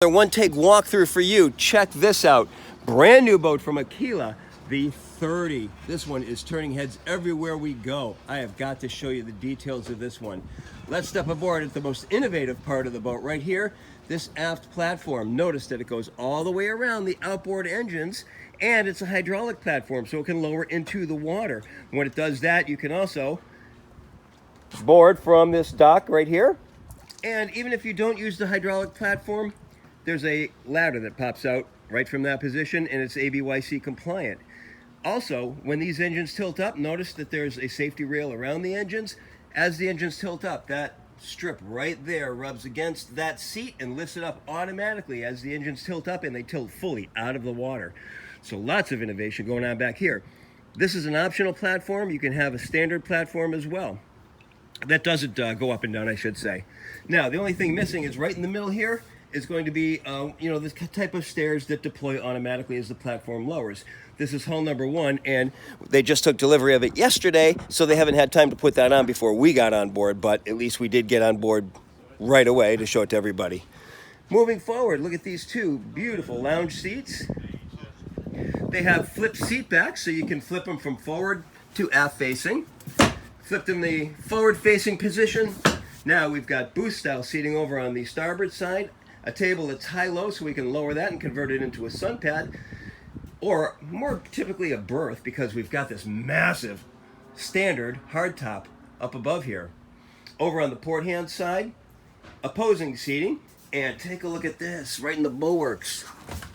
One-take walkthrough for you. Check this out. Brand new boat from Aquila, the 30. This one is turning heads everywhere we go. I have got to show you the details of this one. Let's step aboard at the most innovative part of the boat right here, this aft platform. Notice that it goes all the way around the outboard engines, and it's a hydraulic platform, so it can lower into the water. When it does that, you can also board from this dock right here. And even if you don't use the hydraulic platform, there's a ladder that pops out right from that position, and it's ABYC compliant. Also, when these engines tilt up, notice that there's a safety rail around the engines. As the engines tilt up, that strip right there rubs against that seat and lifts it up automatically as the engines tilt up, and they tilt fully out of the water. So lots of innovation going on back here. This is an optional platform. You can have a standard platform as well. That doesn't go up and down, I should say. Now, the only thing missing is right in the middle here is going to be, this type of stairs that deploy automatically as the platform lowers. This is hull number 1, and they just took delivery of it yesterday, so they haven't had time to put that on before we got on board, but at least we did get on board right away to show it to everybody. Moving forward, look at these two beautiful lounge seats. They have flip seat backs, so you can flip them from forward to aft facing. Flipped in the forward facing position. Now we've got booth style seating over on the starboard side. A table that's high-low, so we can lower that and convert it into a sun pad, or more typically a berth, because we've got this massive standard hardtop up above here. Over on the port hand side, opposing seating, and take a look at this right in the bulwarks.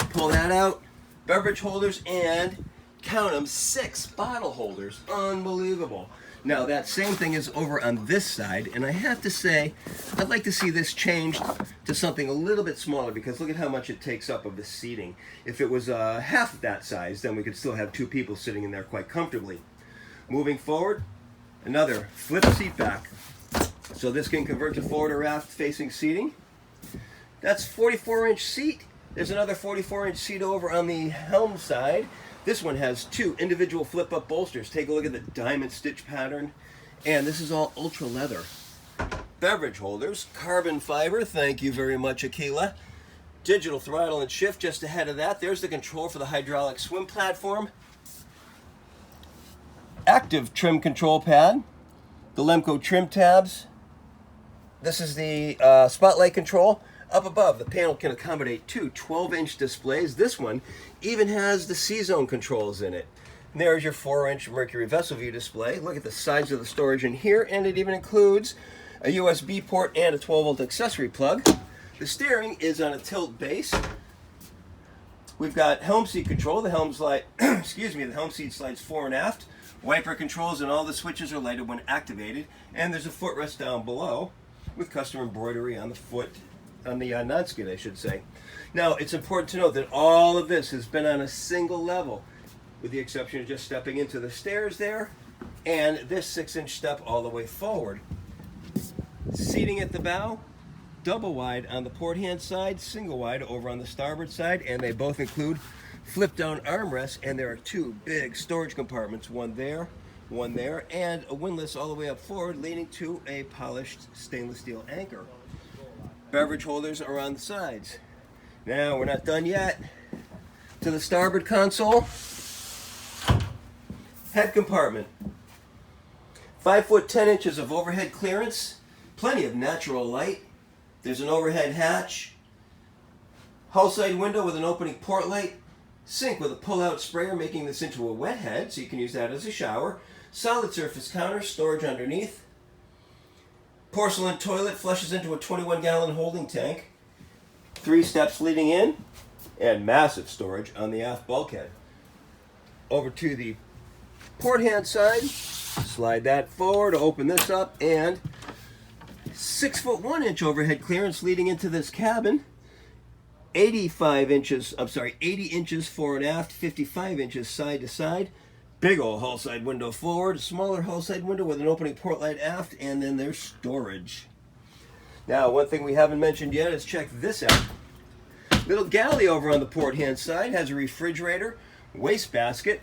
Pull that out, beverage holders, and count them, 6 bottle holders. Unbelievable. Now that same thing is over on this side, and I have to say, I'd like to see this changed to something a little bit smaller, because look at how much it takes up of the seating. If it was half that size, then we could still have 2 people sitting in there quite comfortably. Moving forward, another flip seat back. So this can convert to forward or aft facing seating. That's 44-inch seat. There's another 44-inch seat over on the helm side. This one has 2 individual flip-up bolsters. Take a look at the diamond stitch pattern. And this is all ultra leather. Beverage holders, carbon fiber, thank you very much, Aquila. Digital throttle and shift just ahead of that. There's the control for the hydraulic swim platform. Active trim control pad. The Lemco trim tabs. This is the spotlight control. Up above, the panel can accommodate 2 12-inch displays. This one even has the C-zone controls in it. And there's your 4-inch Mercury vessel view display. Look at the size of the storage in here, and it even includes a USB port and a 12-volt accessory plug. The steering is on a tilt base. We've got helm seat control. The helm slide, the helm seat slides fore and aft. Wiper controls, and all the switches are lighted when activated. And there's a footrest down below with custom embroidery on the foot. On the non-skid, I should say. Now, it's important to note that all of this has been on a single level, with the exception of just stepping into the stairs there, and this 6-inch step all the way forward. Seating at the bow, double wide on the port hand side, single wide over on the starboard side, and they both include flip-down armrests, and there are 2 big storage compartments, one there, and a windlass all the way up forward, leading to a polished stainless steel anchor. Beverage holders are on the sides. Now, we're not done yet. To the starboard console. Head compartment. 5 foot 10 inches of overhead clearance. Plenty of natural light. There's an overhead hatch. Hull side window with an opening port light. Sink with a pull-out sprayer, making this into a wet head, so you can use that as a shower. Solid surface counter, storage underneath. Porcelain toilet flushes into a 21-gallon holding tank. 3 steps leading in, and massive storage on the aft bulkhead. Over to the port hand side, slide that forward, open this up, and 6 foot 1 inch overhead clearance leading into this cabin. 80 inches fore and aft, 55 inches side to side. Big old hull side window forward, smaller hull side window with an opening port light aft, and then there's storage. Now, one thing we haven't mentioned yet is check this out. Little galley over on the port hand side has a refrigerator, wastebasket.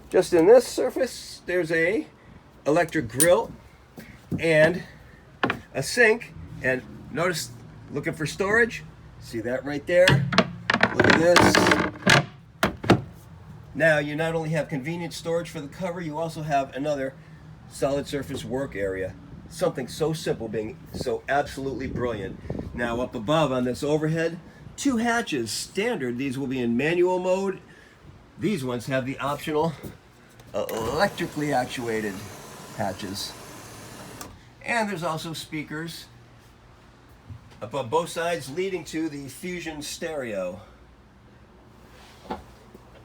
Just in this surface, there's a electric grill and a sink. And notice, looking for storage, See that right there? Look at this. Now you not only have convenient storage for the cover, you also have another solid surface work area. Something so simple being so absolutely brilliant. Now up above on this overhead, 2 hatches, standard. These will be in manual mode. These ones have the optional electrically actuated hatches. And there's also speakers up on both sides leading to the Fusion stereo.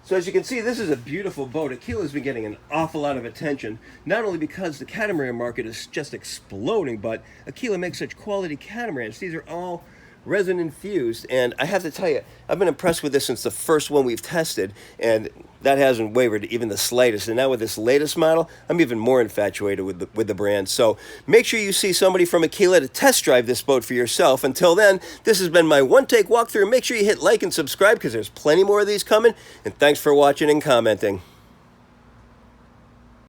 So as you can see, this is a beautiful boat. Aquila's been getting an awful lot of attention, not only because the catamaran market is just exploding, but Aquila makes such quality catamarans. These are all resin infused, and I have to tell you, I've been impressed with this since the first one we've tested, and that hasn't wavered even the slightest. And now with this latest model, I'm even more infatuated with the brand. So make sure you see somebody from Aquila to test drive this boat for yourself. Until then, this has been my one-take walkthrough. Make sure you hit like and subscribe because there's plenty more of these coming. And thanks for watching and commenting.